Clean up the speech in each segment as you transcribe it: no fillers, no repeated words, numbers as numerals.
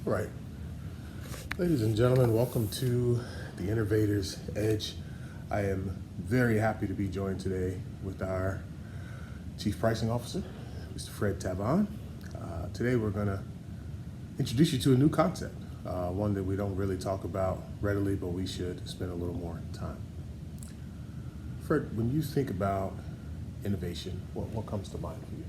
Right. Ladies and gentlemen, welcome to the Innovators Edge. I am very happy to be joined today with our Chief Pricing Officer, Mr. Fred Tavan. Today we're going to introduce you to a new concept, one that we don't really talk about readily, but we should spend a little more time. Fred, when you think about innovation, what comes to mind for you?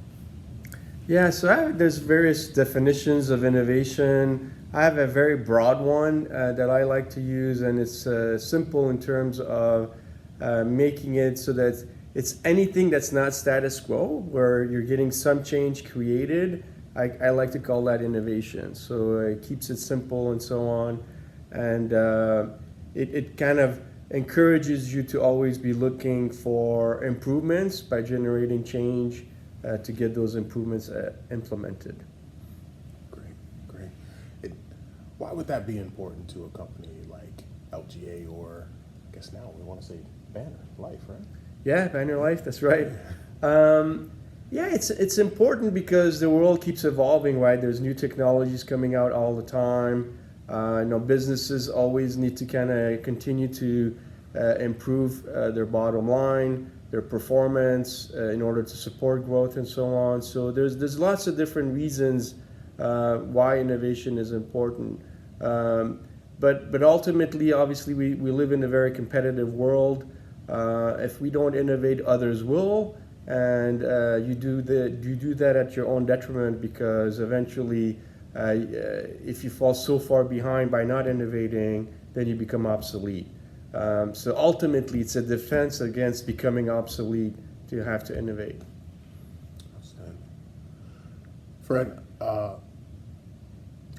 Yeah, so there's various definitions of innovation. I have a very broad one that I like to use, and it's simple in terms of making it so that it's anything that's not status quo, where you're getting some change created. I like to call that innovation. So it keeps it simple and so on. And it kind of encourages you to always be looking for improvements by generating change to get those improvements implemented. Great. Why would that be important to a company like LGA, or I guess now we want to say Banner Life, right? Yeah, Banner Life, that's right. Yeah, it's important because the world keeps evolving, right? There's new technologies coming out all the time. Businesses always need to kind of continue to improve their bottom line, their performance in order to support growth and so on. So there's lots of different reasons why innovation is important. But ultimately, obviously, we live in a very competitive world. If we don't innovate, others will, and you do that at your own detriment, because eventually, if you fall so far behind by not innovating, then you become obsolete. So ultimately, it's a defense against becoming obsolete to have to innovate. Fred,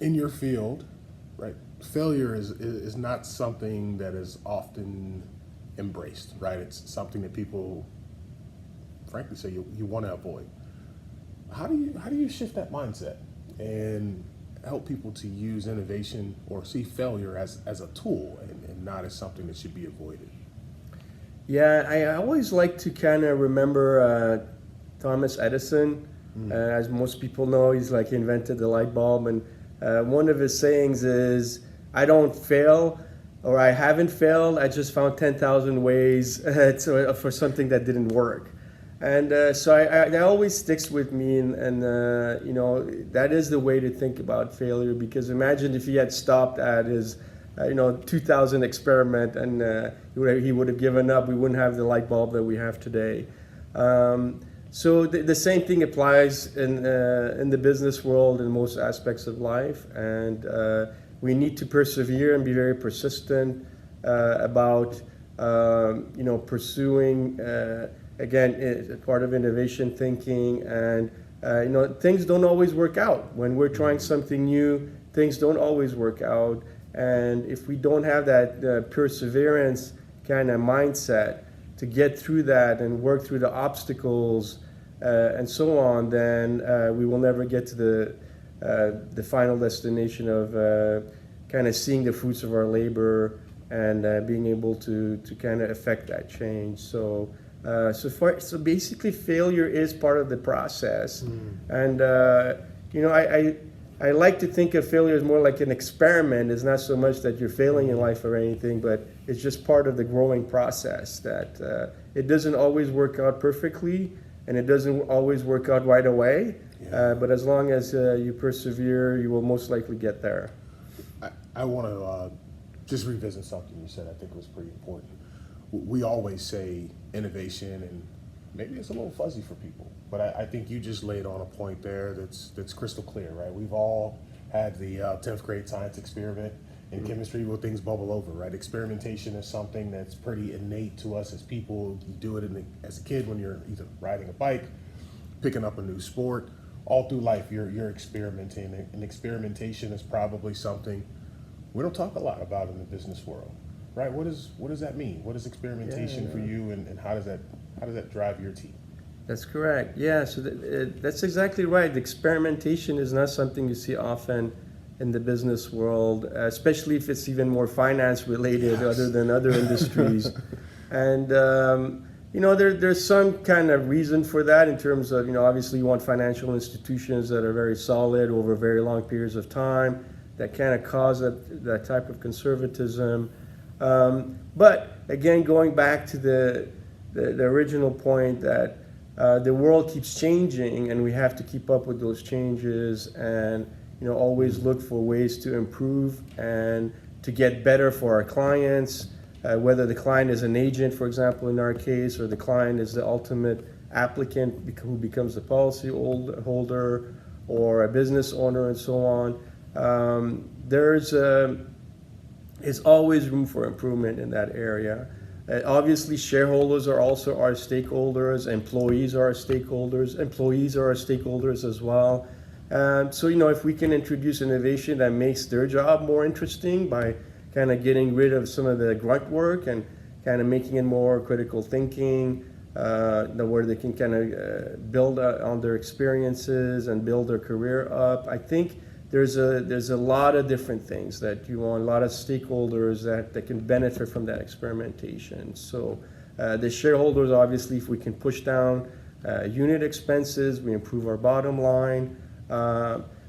in your field, right, failure is not something that is often embraced, right? It's something that people, frankly, say you want to avoid. How do you shift that mindset and help people to use innovation or see failure as a tool and not as something that should be avoided? Yeah, I always like to kind of remember Thomas Edison. As most people know, he invented the light bulb, and one of his sayings is, "I don't fail, or I haven't failed. I just found 10,000 ways for something that didn't work." And so that always sticks with me, and that is the way to think about failure. Because imagine if he had stopped at his 2000 experiment, and he would have given up. We wouldn't have the light bulb that we have today. So the same thing applies in the business world in most aspects of life, and we need to persevere and be very persistent about pursuing. Again, it's part of innovation thinking, and things don't always work out. When we're trying something new, things don't always work out, and if we don't have that perseverance kind of mindset to get through that and work through the obstacles and so on, then we will never get to the final destination of kind of seeing the fruits of our labor and being able to kind of affect that change. So basically, failure is part of the process, and I like to think of failure as more like an experiment. It's not so much that you're failing in life or anything, but it's just part of the growing process. That it doesn't always work out perfectly, and it doesn't always work out right away. Yeah. But as long as you persevere, you will most likely get there. I want to just revisit something you said. I think was pretty important. We always say innovation, and maybe it's a little fuzzy for people, but I think you just laid on a point there that's crystal clear, right? We've all had the 10th grade science experiment in chemistry where things bubble over, right? Experimentation is something that's pretty innate to us as people. You do it as a kid when you're either riding a bike, picking up a new sport. All through life, you're experimenting, and experimentation is probably something we don't talk a lot about in the business world. Right, what does that mean? What is experimentation for you, and how does that drive your team? That's correct. Yeah, so that's exactly right. Experimentation is not something you see often in the business world, especially if it's even more finance related, other than other industries. And there's some kind of reason for that in terms of obviously you want financial institutions that are very solid over very long periods of time. that kind of cause that type of conservatism. But again, going back to the original point that the world keeps changing, and we have to keep up with those changes, and always look for ways to improve and to get better for our clients. Whether the client is an agent, for example, in our case, or the client is the ultimate applicant who becomes the policy holder, or a business owner, and so on. There's always room for improvement in that area. Obviously, shareholders are also our stakeholders. Employees are our stakeholders. Employees are our stakeholders as well. So if we can introduce innovation that makes their job more interesting by kind of getting rid of some of the grunt work and kind of making it more critical thinking, where they can kind of build on their experiences and build their career up. I think there's a lot of different things that you want, a lot of stakeholders that can benefit from that experimentation. So the shareholders, obviously, if we can push down unit expenses, we improve our bottom line.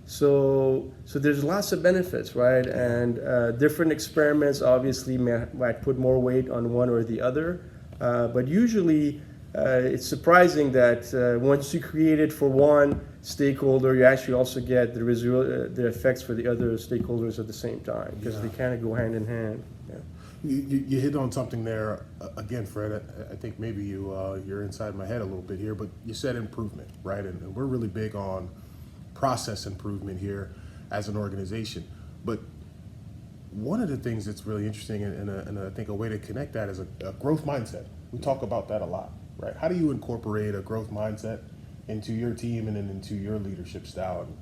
So there's lots of benefits, right? And different experiments obviously might put more weight on one or the other. But usually it's surprising that once you create it for one stakeholder, you actually also get the effects for the other stakeholders at the same time, because they kind of go hand in hand. Yeah. You hit on something there again, Fred. I think maybe you're inside my head a little bit here, but you said improvement, right? And we're really big on process improvement here as an organization. But one of the things that's really interesting, and I think a way to connect that is a growth mindset. We talk about that a lot, right? How do you incorporate a growth mindset into your team and then into your leadership style? And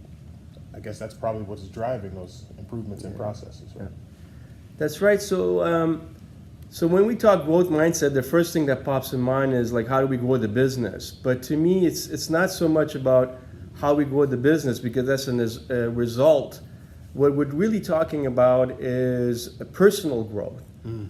I guess that's probably what's driving those improvements in processes, right? That's right. So when we talk growth mindset, the first thing that pops in mind is like, how do we grow the business? But to me, it's not so much about how we grow the business, because that's a result. What we're really talking about is a personal growth,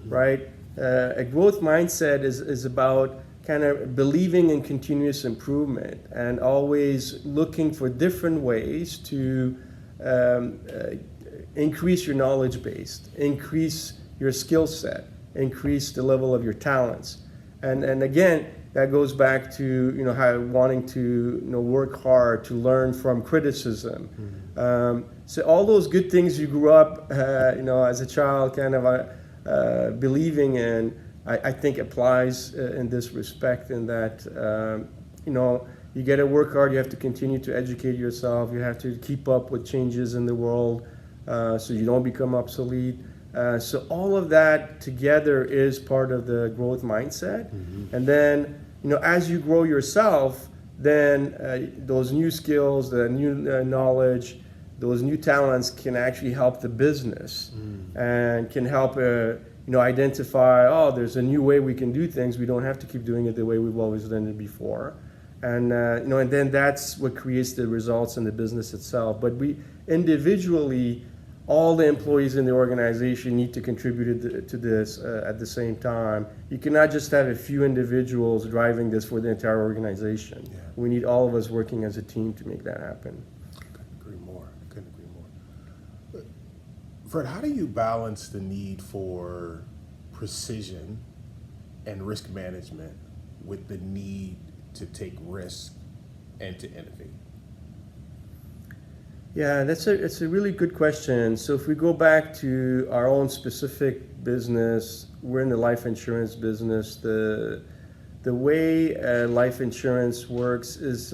right? A growth mindset is about kind of believing in continuous improvement and always looking for different ways to increase your knowledge base, increase your skill set, increase the level of your talents. And again, that goes back to how wanting to work hard, to learn from criticism. So all those good things you grew up as a child kind of believing in, I think applies in this respect, in that you got to work hard, you have to continue to educate yourself, you have to keep up with changes in the world so you don't become obsolete. So all of that together is part of the growth mindset. And then as you grow yourself, then those new skills, the new knowledge, those new talents can actually help the business and can help identify, there's a new way we can do things. We don't have to keep doing it the way we've always done it before. And and then that's what creates the results in the business itself. But we individually, all the employees in the organization need to contribute to this at the same time. You cannot just have a few individuals driving this for the entire organization. Yeah. We need all of us working as a team to make that happen. Couldn't agree more. Fred, how do you balance the need for precision and risk management with the need to take risks and to innovate? Yeah, it's a really good question. So if we go back to our own specific business, we're in the life insurance business. The way life insurance works is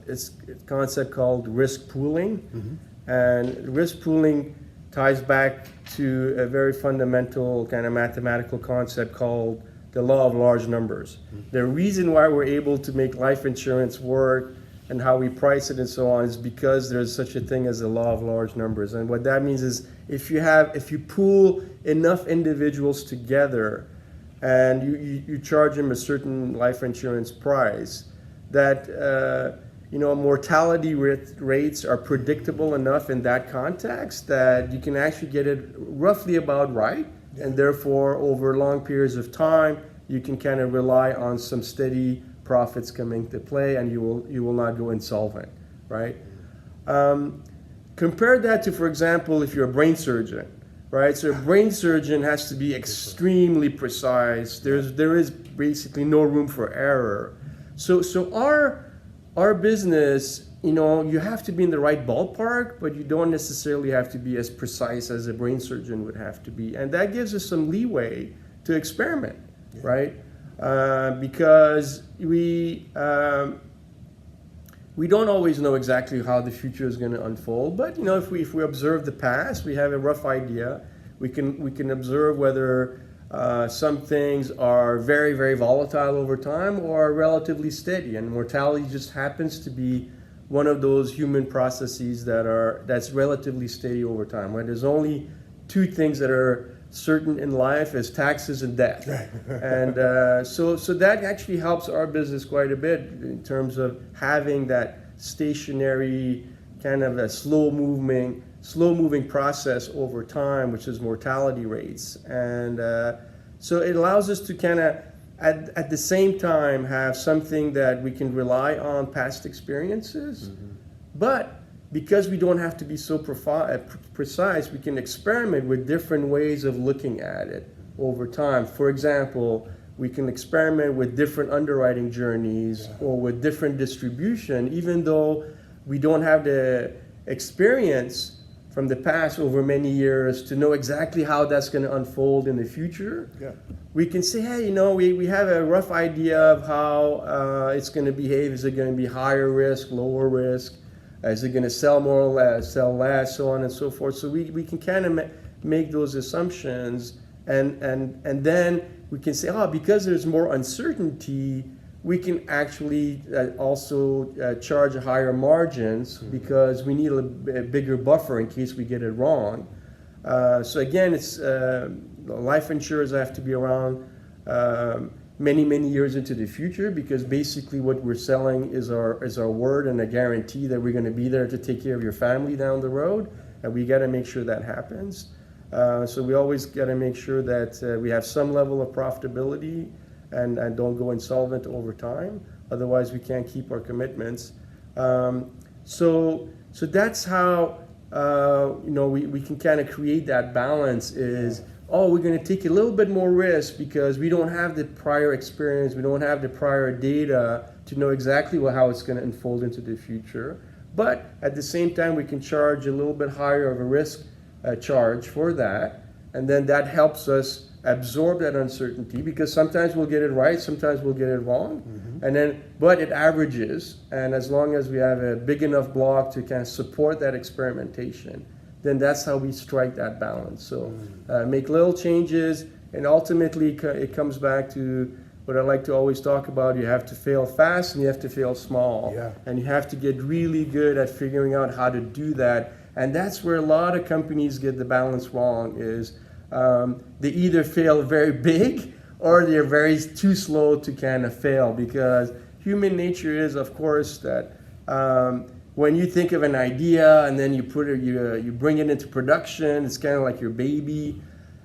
it's a concept called risk pooling. And risk pooling ties back to a very fundamental kind of mathematical concept called the law of large numbers. The reason why we're able to make life insurance work and how we price it and so on is because there's such a thing as the law of large numbers. And what that means is if you pool enough individuals together and you charge them a certain life insurance price, that mortality rates are predictable enough in that context that you can actually get it roughly about right. And therefore, over long periods of time, you can kind of rely on some steady profits coming to play, and you will not go insolvent, right? compare that to, for example, if you're a brain surgeon, right? So a brain surgeon has to be extremely precise. There is basically no room for error. So our business, you have to be in the right ballpark, but you don't necessarily have to be as precise as a brain surgeon would have to be. And that gives us some leeway to experiment, right? Because we don't always know exactly how the future is going to unfold. But if we observe the past, we have a rough idea. We can observe whether some things are very, very volatile over time or relatively steady. And mortality just happens to be one of those human processes that's relatively steady over time. Right? There's only two things that are certain in life: is taxes and death. Right. And so that actually helps our business quite a bit in terms of having that stationary kind of a slow moving process over time, which is mortality rates. And so it allows us to kind of at the same time have something that we can rely on past experiences, but because we don't have to be so precise, we can experiment with different ways of looking at it over time. For example, we can experiment with different underwriting journeys or with different distribution, even though we don't have the experience from the past over many years to know exactly how that's going to unfold in the future. Yeah. We can say, hey, we have a rough idea of how it's going to behave. Is it going to be higher risk, lower risk? Is it going to sell more or less, sell less, so on and so forth? So we can kind of make those assumptions, and then we can say, because there's more uncertainty, we can actually also charge higher margins because we need a bigger buffer in case we get it wrong. So again, it's life insurers have to be around many, many years into the future, because basically what we're selling is our word and a guarantee that we're going to be there to take care of your family down the road, and we got to make sure that happens. So we always got to make sure that we have some level of profitability and don't go insolvent over time. Otherwise, we can't keep our commitments. So that's how we can kind of create that balance. Is we're going to take a little bit more risk because we don't have the prior experience, we don't have the prior data to know exactly how it's going to unfold into the future. But at the same time, we can charge a little bit higher of a risk charge for that, and then that helps us absorb that uncertainty, because sometimes we'll get it right, sometimes we'll get it wrong, but it averages, and as long as we have a big enough block to kind of support that experimentation, then that's how we strike that balance. So make little changes, and ultimately it comes back to what I like to always talk about. You have to fail fast and you have to fail small, and you have to get really good at figuring out how to do that. And that's where a lot of companies get the balance wrong, is they either fail very big or they're very too slow to kind of fail, because human nature is, of course, that when you think of an idea and then you bring it into production, it's kind of like your baby.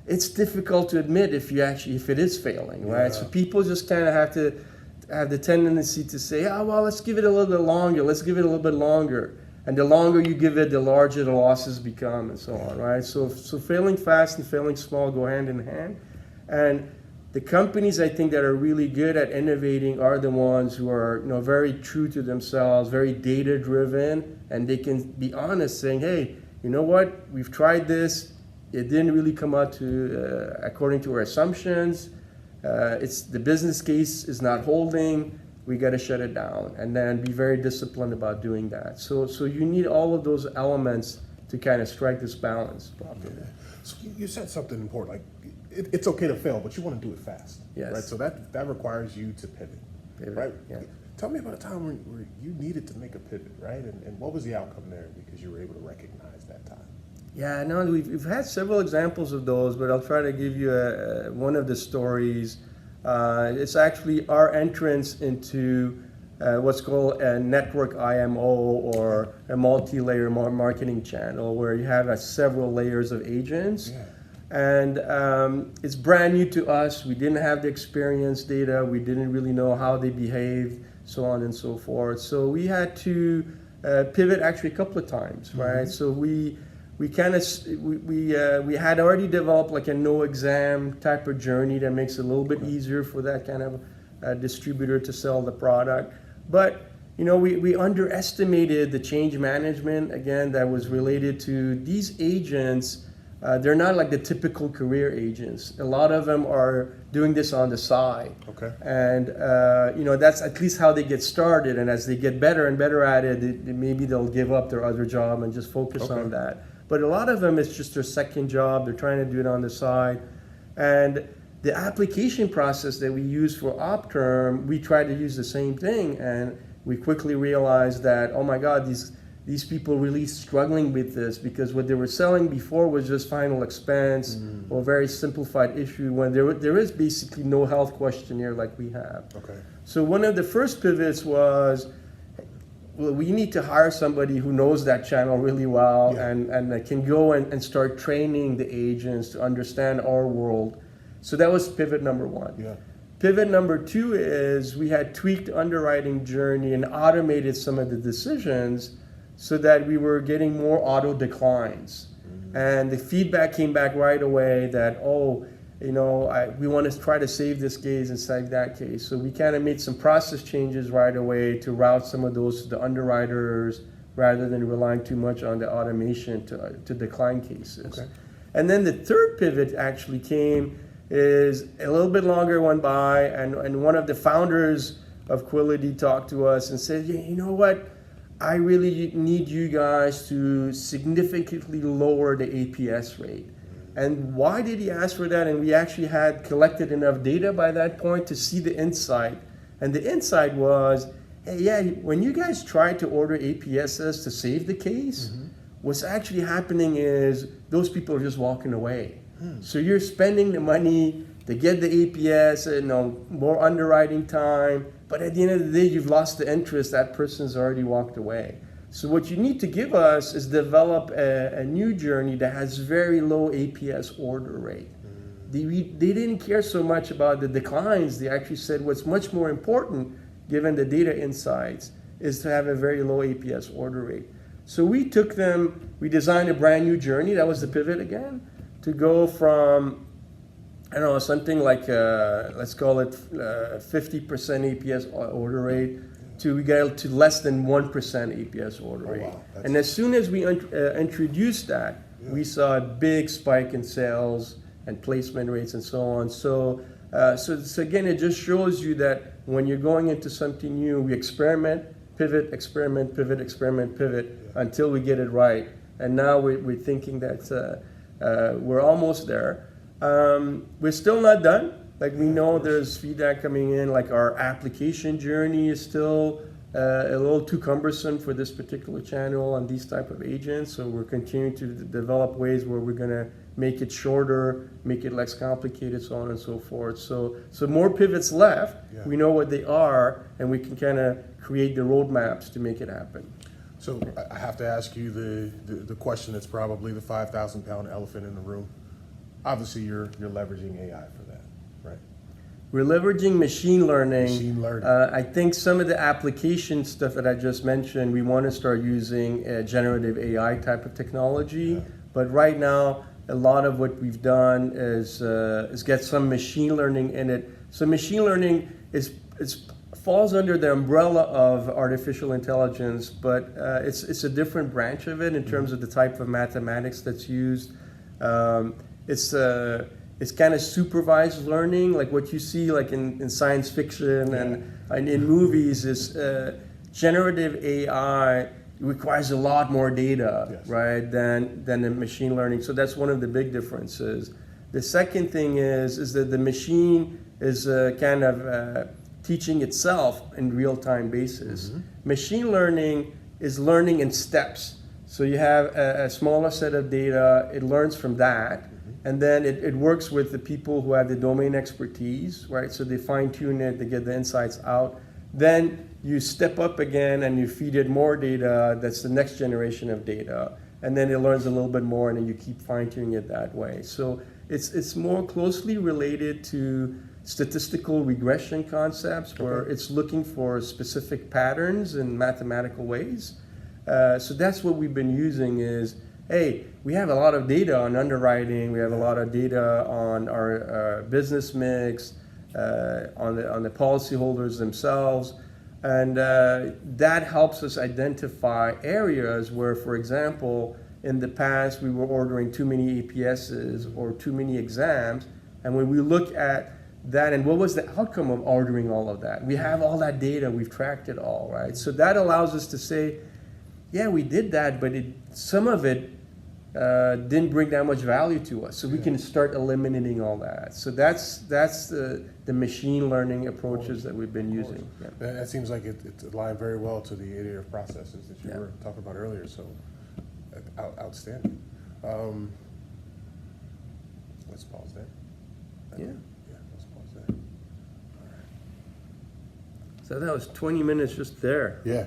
It's difficult to admit if it is failing, right? So people just kind of have to have the tendency to say, let's give it a little bit longer. And the longer you give it, the larger the losses become, and so on, right? So failing fast and failing small go hand in hand. And the companies, I think, that are really good at innovating are the ones who are, very true to themselves, very data-driven, and they can be honest, saying, hey, you know what? We've tried this. It didn't really come out to according to our assumptions. The business case is not holding. We got to shut it down, and then be very disciplined about doing that. So you need all of those elements to kind of strike this balance properly. Yeah. So you said something important, like it's okay to fail, but you want to do it fast. Yes. Right. So that requires you to pivot. Right. Yeah. Tell me about a time where you needed to make a pivot, right? And what was the outcome there, because you were able to recognize that time? Yeah, no, we've had several examples of those, but I'll try to give you one of the stories. It's actually our entrance into what's called a network IMO, or a multi-layer marketing channel, where you have several layers of agents. Yeah. And it's brand new to us. We didn't have the experience data. We didn't really know how they behaved, so on and so forth. So we had to pivot actually a couple of times, right? So we kind of we had already developed like a no exam type of journey that makes it a little bit easier for that kind of distributor to sell the product. But we underestimated the change management again that was related to these agents. They're not like the typical career agents. A lot of them are doing this on the side. Okay. And that's at least how they get started. And as they get better and better at it, maybe they'll give up their other job and just focus on that. But a lot of them, it's just their second job. They're trying to do it on the side. And the application process that we use for OpTerm, we try to use the same thing. And we quickly realized that, oh my God, these people really struggling with this, because what they were selling before was just final expense or very simplified issue, when there is basically no health questionnaire like we have. Okay. So one of the first pivots was, well, we need to hire somebody who knows that channel really well and can go and start training the agents to understand our world. So that was pivot number one. Yeah. Pivot number two is we had tweaked underwriting journey and automated some of the decisions so that we were getting more auto declines. And the feedback came back right away that, we want to try to save this case and save that case. So we kind of made some process changes right away to route some of those to the underwriters rather than relying too much on the automation to decline cases. Okay. And then the third pivot actually came is a little bit longer went by, and one of the founders of Quility talked to us and said, you know what? I really need you guys to significantly lower the APS rate. And why did he ask for that? And we actually had collected enough data by that point to see the insight. And the insight was, when you guys tried to order APSs to save the case, what's actually happening is those people are just walking away. So you're spending the money to get the APS, more underwriting time, but at the end of the day, you've lost the interest. That person's already walked away. So what you need to give us is develop a new journey that has very low APS order rate. They didn't care so much about the declines. They actually said what's much more important, given the data insights, is to have a very low APS order rate. So we designed a brand new journey. That was the pivot again, to go from, something like, let's call it 50% APS order rate, we got to less than 1% APS order rate. Wow. And as soon as we introduced that, we saw a big spike in sales and placement rates and so on. So again, it just shows you that when you're going into something new, we experiment, pivot, pivot, until we get it right. And now we're thinking that we're almost there. We're still not done. Like, we know there's feedback coming in, like our application journey is still a little too cumbersome for this particular channel and these type of agents. So we're continuing to develop ways where we're gonna make it shorter, make it less complicated, so on and so forth. So more pivots left. Yeah. We know what they are, and we can kind of create the roadmaps to make it happen. So I have to ask you the question that's probably the 5,000-pound elephant in the room. Obviously, you're leveraging AI for that, right? We're leveraging machine learning. Machine learning. I think some of the application stuff that I just mentioned, we want to start using generative AI type of technology. Yeah. But right now, a lot of what we've done is get some machine learning in it. So machine learning falls under the umbrella of artificial intelligence, but it's a different branch of it in terms of the type of mathematics that's used. It's kind of supervised learning, like what you see like in science fiction and in movies. Is generative AI requires a lot more data, right, than the machine learning. So that's one of the big differences. The second thing is that the machine is kind of teaching itself in real-time basis. Machine learning is learning in steps. So you have a smaller set of data, it learns from that, and then it works with the people who have the domain expertise, right? So they fine-tune it, they get the insights out. Then you step up again and you feed it more data, that's the next generation of data. And then it learns a little bit more, and then you keep fine-tuning it that way. So it's more closely related to statistical regression concepts, where it's looking for specific patterns in mathematical ways. So that's what we've been using is, hey, we have a lot of data on underwriting, we have a lot of data on our business mix, on the policyholders themselves, and that helps us identify areas where, for example, in the past we were ordering too many APSs or too many exams, and when we look at that and what was the outcome of ordering all of that, we have all that data, we've tracked it all, right? So that allows us to say, yeah, we did that, but some of it didn't bring that much value to us. So we can start eliminating all that. So that's the machine learning approaches that we've been using. Yeah. That seems like it's aligned very well to the iterative processes that you were talking about earlier. So outstanding. Let's pause there. Yeah. Yeah, let's pause there. So that was 20 minutes just there. Yeah.